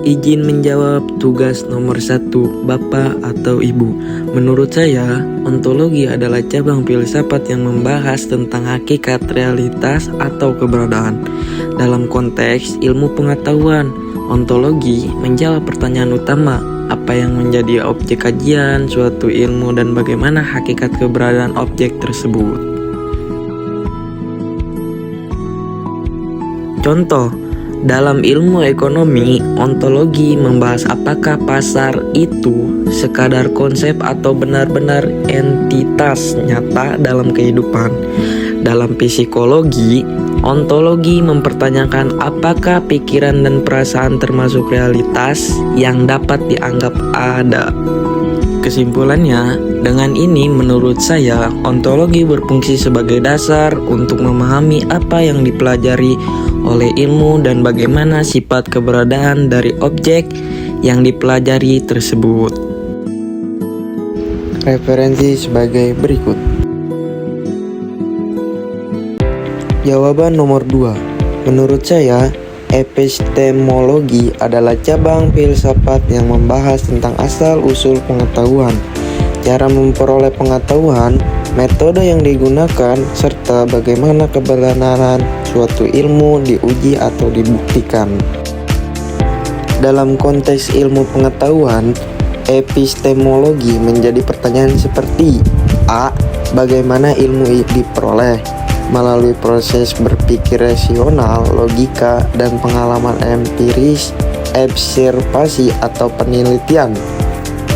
Izin menjawab tugas nomor 1, Bapak atau Ibu. Menurut saya, ontologi adalah cabang filsafat yang membahas tentang hakikat, realitas, atau keberadaan. Dalam konteks ilmu pengetahuan, ontologi menjawab pertanyaan utama, apa yang menjadi objek kajian suatu ilmu dan bagaimana hakikat keberadaan objek tersebut. Contoh, dalam ilmu ekonomi, ontologi membahas apakah pasar itu sekadar konsep atau benar-benar entitas nyata dalam kehidupan. Dalam psikologi, ontologi mempertanyakan apakah pikiran dan perasaan termasuk realitas yang dapat dianggap ada. Kesimpulannya, dengan ini menurut saya, ontologi berfungsi sebagai dasar untuk memahami apa yang dipelajari oleh ilmu dan bagaimana sifat keberadaan dari objek yang dipelajari tersebut. Referensi sebagai berikut. Jawaban nomor 2. Menurut saya, epistemologi adalah cabang filsafat yang membahas tentang asal-usul pengetahuan, cara memperoleh pengetahuan, metode yang digunakan, serta bagaimana kebenaran suatu ilmu diuji atau dibuktikan. Dalam konteks ilmu pengetahuan, epistemologi menjadi pertanyaan seperti A. Bagaimana ilmu diperoleh? Melalui proses berpikir rasional, logika, dan pengalaman empiris, observasi, atau penelitian.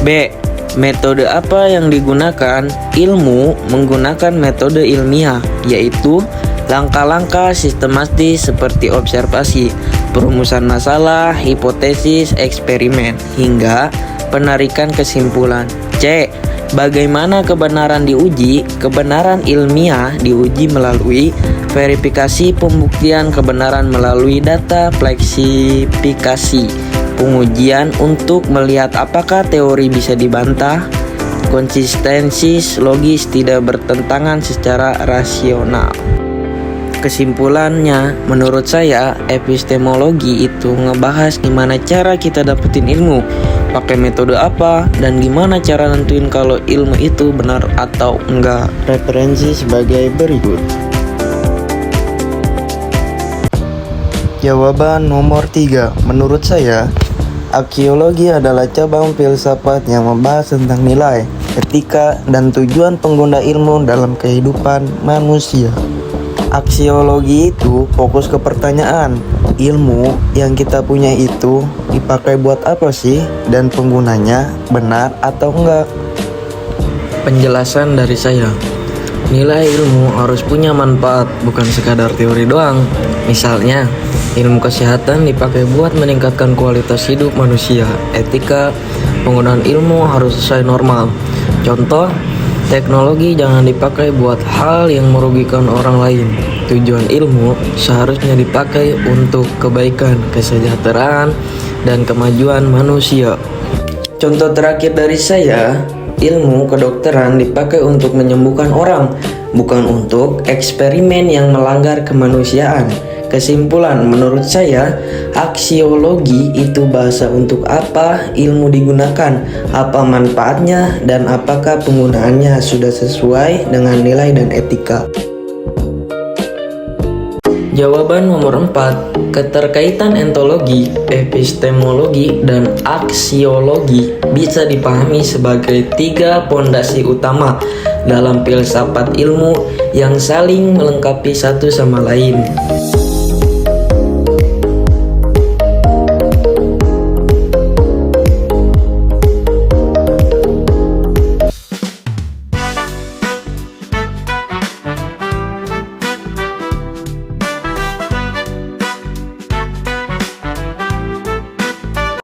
B. Metode apa yang digunakan? Ilmu menggunakan metode ilmiah, yaitu langkah-langkah sistematis seperti observasi, perumusan masalah, hipotesis, eksperimen, hingga penarikan kesimpulan. C. Bagaimana kebenaran diuji? Kebenaran ilmiah diuji melalui verifikasi pembuktian kebenaran melalui data falsifikasi, pengujian untuk melihat apakah teori bisa dibantah, konsistensi logis tidak bertentangan secara rasional. Kesimpulannya, menurut saya, epistemologi itu ngebahas gimana cara kita dapetin ilmu, pakai metode apa, dan gimana cara nentuin kalau ilmu itu benar atau enggak. Referensi sebagai berikut. Jawaban nomor 3. Menurut saya, aksiologi adalah cabang filsafat yang membahas tentang nilai, etika, dan tujuan pengguna ilmu dalam kehidupan manusia. Aksiologi itu fokus ke pertanyaan, ilmu yang kita punya itu dipakai buat apa sih, dan penggunanya benar atau enggak. Penjelasan dari saya, nilai ilmu harus punya manfaat, bukan sekadar teori doang. Misalnya, ilmu kesehatan dipakai buat meningkatkan kualitas hidup manusia. Etika penggunaan ilmu harus sesuai normal. Contoh, teknologi jangan dipakai buat hal yang merugikan orang lain. Tujuan ilmu seharusnya dipakai untuk kebaikan, kesejahteraan, dan kemajuan manusia. Contoh terakhir dari saya, ilmu kedokteran dipakai untuk menyembuhkan orang, bukan untuk eksperimen yang melanggar kemanusiaan. Kesimpulan, menurut saya, aksiologi itu bahasa untuk apa ilmu digunakan, apa manfaatnya, dan apakah penggunaannya sudah sesuai dengan nilai dan etika. Jawaban nomor 4. Keterkaitan ontologi, epistemologi, dan aksiologi bisa dipahami sebagai 3 pondasi utama dalam filsafat ilmu yang saling melengkapi satu sama lain.